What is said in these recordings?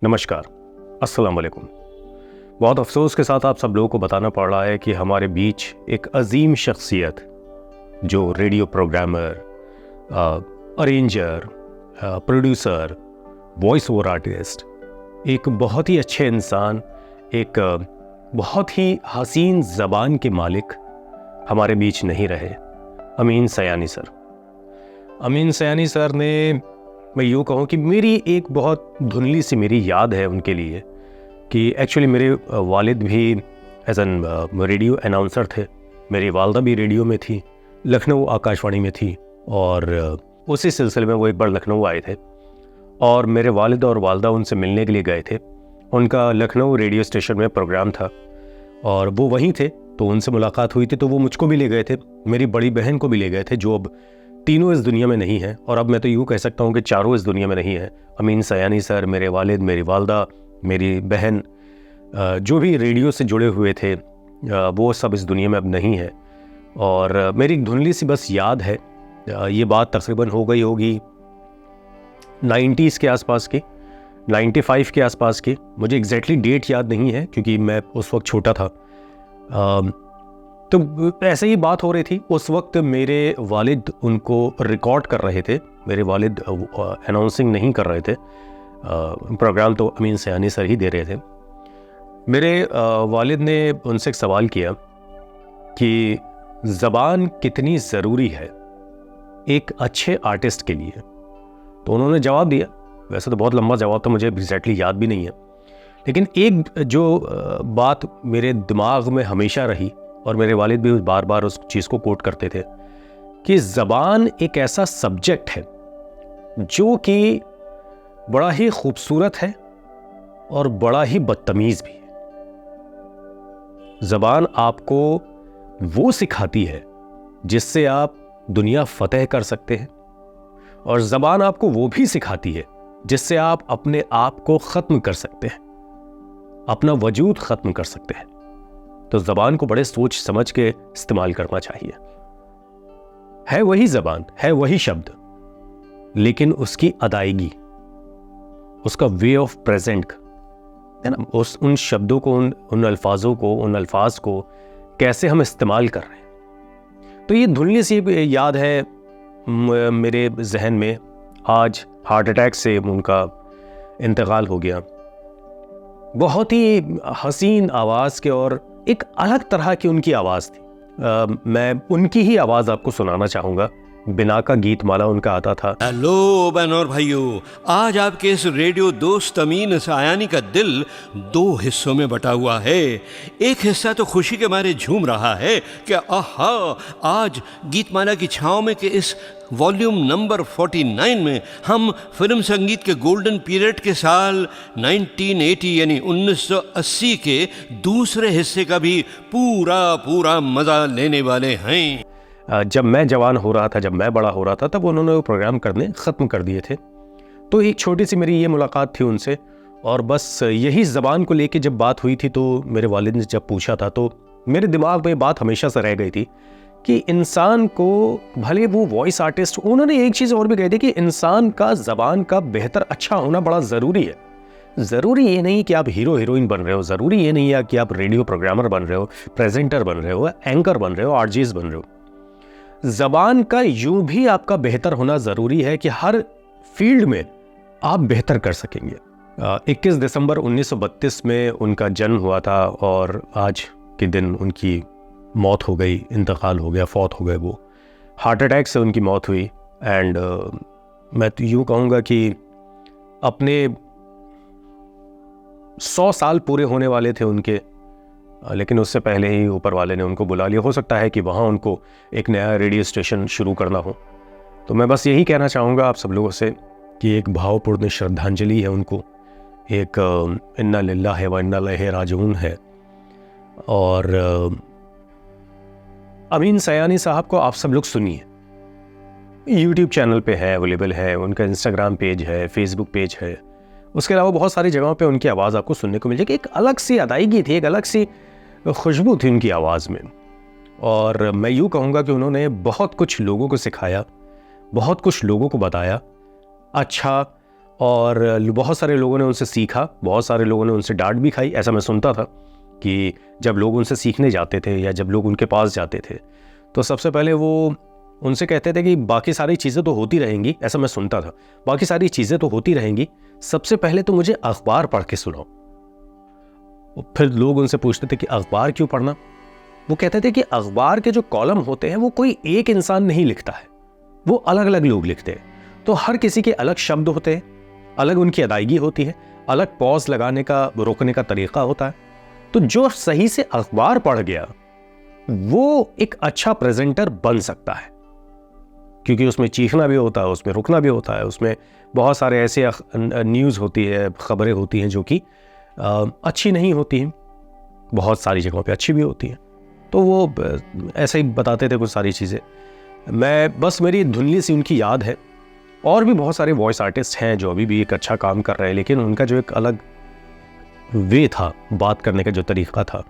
नमस्कार, अस्सलाम वालेकुम। बहुत अफसोस के साथ आप सब लोगों को बताना पड़ रहा है कि हमारे बीच एक अजीम शख्सियत जो radio programmer, arranger, producer, voice over artist, एक बहुत ही अच्छे इंसान, एक बहुत ही हसीन ज़बान के मालिक हमारे बीच नहीं रहे। अमीन सयानी सर। अमीन सयानी सर ने, मैं यूँ कहूँ कि मेरी एक बहुत धुंधली सी मेरी याद है उनके लिए कि एक्चुअली मेरे वालिद भी एज एन रेडियो अनाउंसर थे। मेरी वालदा भी रेडियो में थी, लखनऊ आकाशवाणी में थी, और उसी सिलसिले में वो एक बार लखनऊ आए थे और मेरे वालिद और वालदा उनसे मिलने के लिए गए थे। उनका लखनऊ रेडियो स्टेशन में प्रोग्राम था और वो वहीं थे, तो उनसे मुलाकात हुई थी। तो वो मुझको भी ले गए थे, मेरी बड़ी बहन को भी ले गए थे, जो अब तीनों इस दुनिया में नहीं है, और अब मैं तो यूँ कह सकता हूँ कि चारों इस दुनिया में नहीं है। अमीन सयानी सर, मेरे वालिद, मेरी वालदा, मेरी बहन, जो भी रेडियो से जुड़े हुए थे, वो सब इस दुनिया में अब नहीं है। और मेरी एक धुंधली सी बस याद है, ये बात तकरीबन हो गई होगी 90s के आसपास की, 95 के आसपास की। मुझे एग्जैक्टली डेट याद नहीं है क्योंकि मैं उस वक्त छोटा था। तो ऐसे ही बात हो रही थी। उस वक्त मेरे वालिद उनको रिकॉर्ड कर रहे थे। मेरे वालिद अनाउंसिंग नहीं कर रहे थे, प्रोग्राम तो अमीन सयानी सर ही दे रहे थे। मेरे वालिद ने उनसे एक सवाल किया कि ज़बान कितनी ज़रूरी है एक अच्छे आर्टिस्ट के लिए। तो उन्होंने जवाब दिया, वैसे तो बहुत लंबा जवाब था, मुझे एग्जैक्टली याद भी नहीं है, लेकिन एक जो बात मेरे दिमाग में हमेशा रही, और मेरे वालिद भी बार बार उस चीज़ को कोट करते थे, कि ज़बान एक ऐसा सब्जेक्ट है जो कि बड़ा ही खूबसूरत है और बड़ा ही बदतमीज़ भी है। ज़बान आपको वो सिखाती है जिससे आप दुनिया फतेह कर सकते हैं, और ज़बान आपको वो भी सिखाती है जिससे आप अपने आप को ख़त्म कर सकते हैं, अपना वजूद ख़त्म कर सकते हैं। तो ज़बान को बड़े सोच समझ के इस्तेमाल करना चाहिए। है वही ज़बान, है वही शब्द, लेकिन उसकी अदायगी, उसका वे ऑफ प्रेजेंट है ना, उन शब्दों को, उन अल्फाजों को, उन अल्फाज को कैसे हम इस्तेमाल कर रहे हैं। तो ये धुंधली सी याद है मेरे जहन में। आज हार्ट अटैक से उनका इंतकाल हो गया। बहुत ही हसीन आवाज़ के, और एक अलग तरह की उनकी आवाज़ थी। मैं उनकी ही आवाज़ आपको सुनाना चाहूँगा। बिना का गीत माला उनका आता था। हेलो बहनों और भाइयों, आज आपके इस रेडियो दोस्त अमीन सयानी का दिल दो हिस्सों में बटा हुआ है। एक हिस्सा तो खुशी के मारे झूम रहा है कि आहा, आज गीतमाला की छाँव में के इस वॉल्यूम नंबर 49 में हम फिल्म संगीत के गोल्डन पीरियड के साल 1980 यानी 1980 के दूसरे हिस्से का भी पूरा मज़ा लेने वाले हैं। जब मैं जवान हो रहा था, जब मैं बड़ा हो रहा था, तब उन्होंने वो प्रोग्राम करने ख़त्म कर दिए थे। तो एक छोटी सी मेरी ये मुलाकात थी उनसे, और बस यही ज़बान को लेके जब बात हुई थी, तो मेरे वालिद ने जब पूछा था, तो मेरे दिमाग में बात हमेशा से रह गई थी कि इंसान को, भले वो वॉइस आर्टिस्ट, उन्होंने एक चीज़ और भी कही थी कि इंसान का ज़बान का बेहतर अच्छा होना बड़ा ज़रूरी है। ज़रूरी ये नहीं कि आप हीरो हीरोइन बन रहे हो, ज़रूरी ये नहीं है कि आप रेडियो प्रोग्रामर बन रहे हो, प्रेजेंटर बन रहे हो, एंकर बन रहे हो, आरजेस बन रहे हो। ज़बान का यूं भी आपका बेहतर होना ज़रूरी है कि हर फील्ड में आप बेहतर कर सकेंगे। 21 दिसंबर 1932 में उनका जन्म हुआ था, और आज के दिन उनकी मौत हो गई, इंतकाल हो गया, फौत हो गए। वो हार्ट अटैक से उनकी मौत हुई। एंड मैं तो यूँ कहूँगा कि अपने 100 साल पूरे होने वाले थे उनके, लेकिन उससे पहले ही ऊपर वाले ने उनको बुला लिया। हो सकता है कि वहाँ उनको एक नया रेडियो स्टेशन शुरू करना हो। तो मैं बस यही कहना चाहूँगा आप सब लोगों से कि एक भावपूर्ण श्रद्धांजलि है उनको, एक इन्ना लिल्लाहि व इन्ना इलैहि राजिऊन है। और अमीन सयानी साहब को आप सब लोग सुनिए। यूट्यूब चैनल पे है, अवेलेबल है, उनका इंस्टाग्राम पेज है, फेसबुक पेज है। उसके अलावा बहुत सारी जगहों पे उनकी आवाज़ आपको सुनने को मिल जाएगी। एक अलग सी अदायगी थी, एक अलग सी खुशबू थी उनकी आवाज़ में। और मैं यूँ कहूँगा कि उन्होंने बहुत कुछ लोगों को सिखाया, बहुत कुछ लोगों को बताया, अच्छा और बहुत सारे लोगों ने उनसे सीखा, बहुत सारे लोगों ने उनसे डांट भी खाई। ऐसा मैं सुनता था कि जब लोग उनसे सीखने जाते थे या जब लोग उनके पास जाते थे तो सबसे पहले वो उनसे कहते थे कि बाकी सारी चीज़ें तो होती रहेंगी। ऐसा मैं सुनता था, बाकी सारी चीज़ें तो होती रहेंगी, सबसे पहले तो मुझे अखबार पढ़ के सुनाओ। फिर लोग उनसे पूछते थे कि अखबार क्यों पढ़ना? वो कहते थे कि अखबार के जो कॉलम होते हैं वो कोई एक इंसान नहीं लिखता है, वो अलग अलग लोग लिखते हैं। तो हर किसी के अलग शब्द होते हैं, अलग उनकी अदायगी होती है, अलग पॉज लगाने का, रोकने का तरीका होता है। तो जो सही से अखबार पढ़ गया वो एक अच्छा प्रेजेंटर बन सकता है, क्योंकि उसमें चीखना भी होता है, उसमें रुकना भी होता है, उसमें बहुत सारे ऐसे न्यूज़ होती है, खबरें होती हैं जो कि अच्छी नहीं होती हैं, बहुत सारी जगहों पे अच्छी भी होती हैं। तो वो ऐसे ही बताते थे कुछ सारी चीज़ें। मैं बस, मेरी धुंधली सी उनकी याद है। और भी बहुत सारे वॉइस आर्टिस्ट हैं जो अभी भी एक अच्छा काम कर रहे हैं, लेकिन उनका जो एक अलग वे था, बात करने का जो तरीका था,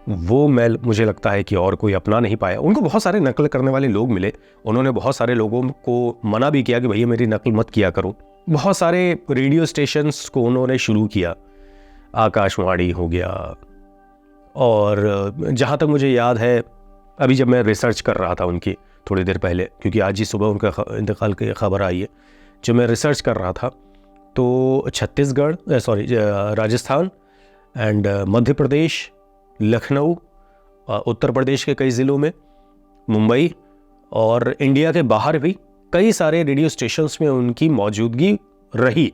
वो मुझे लगता है कि और कोई अपना नहीं पाया। उनको बहुत सारे नकल करने वाले लोग मिले, उन्होंने बहुत सारे लोगों को मना भी किया कि भैया मेरी नकल मत किया करो। बहुत सारे रेडियो स्टेशंस को उन्होंने शुरू किया, आकाशवाणी हो गया, और जहाँ तक मुझे याद है, अभी जब मैं रिसर्च कर रहा था उनकी थोड़ी देर पहले, क्योंकि आज ही सुबह उनका इंतकाल की खबर आई है, जब मैं रिसर्च कर रहा था तो छत्तीसगढ़, राजस्थान एंड मध्य प्रदेश, लखनऊ, उत्तर प्रदेश के कई ज़िलों में, मुंबई और इंडिया के बाहर भी कई सारे रेडियो स्टेशंस में उनकी मौजूदगी रही।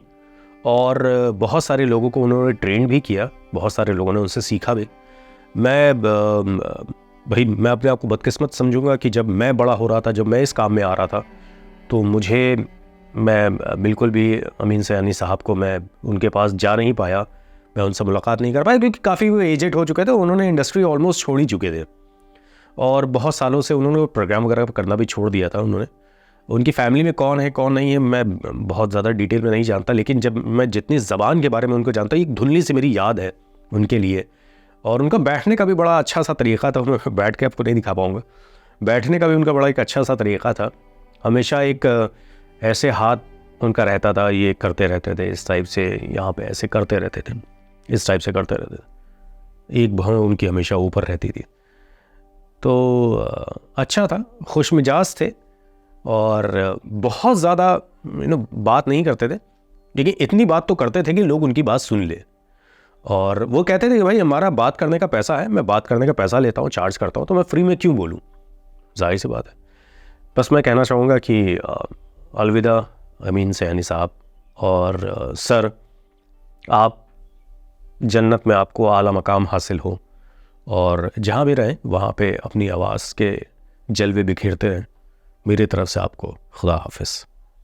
और बहुत सारे लोगों को उन्होंने ट्रेन भी किया, बहुत सारे लोगों ने उनसे सीखा भी। मैं अपने आप को बदकिस्मत समझूंगा कि जब मैं बड़ा हो रहा था, जब मैं इस काम में आ रहा था, तो मैं बिल्कुल भी अमीन सयानी साहब को मैं उनके पास जा नहीं पाया, मैं उनसे मुलाकात नहीं कर पाया, क्योंकि काफ़ी वो एजेड हो चुके थे, उन्होंने इंडस्ट्री ऑलमोस्ट छोड़ ही चुके थे और बहुत सालों से उन्होंने प्रोग्राम वगैरह करना भी छोड़ दिया था उन्होंने। उनकी फैमिली में कौन है कौन नहीं है मैं बहुत ज़्यादा डिटेल में नहीं जानता, लेकिन जब मैं जितनी ज़बान के बारे में उनको जानता हूँ, एक धुंधली सी मेरी याद है उनके लिए। और उनका बैठने का भी बड़ा अच्छा सा तरीका था, मैं बैठ के आपको नहीं दिखा पाऊँगा, बैठने का भी उनका बड़ा एक अच्छा सा तरीका था। हमेशा एक ऐसे हाथ उनका रहता था, ये करते रहते थे इस टाइप से, यहाँ पे ऐसे करते रहते थे, इस टाइप से करते रहते थे, एक भौं उनकी हमेशा ऊपर रहती थी। तो अच्छा था, खुश मिजाज थे और बहुत ज़्यादा बात नहीं करते थे, लेकिन इतनी बात तो करते थे कि लोग उनकी बात सुन ले। और वो कहते थे कि भाई हमारा बात करने का पैसा है, मैं बात करने का पैसा लेता हूँ, चार्ज करता हूँ, तो मैं फ्री में क्यों बोलूँ, जाहिर सी बात है। बस मैं कहना चाहूँगा कि अलविदा अमीन सयानी साहब, और सर आप जन्नत में आपको आला मकाम हासिल हो, और जहाँ भी रहें वहाँ पे अपनी आवाज़ के जलवे बिखेरते रहें। मेरी तरफ से आपको खुदा हाफिज़।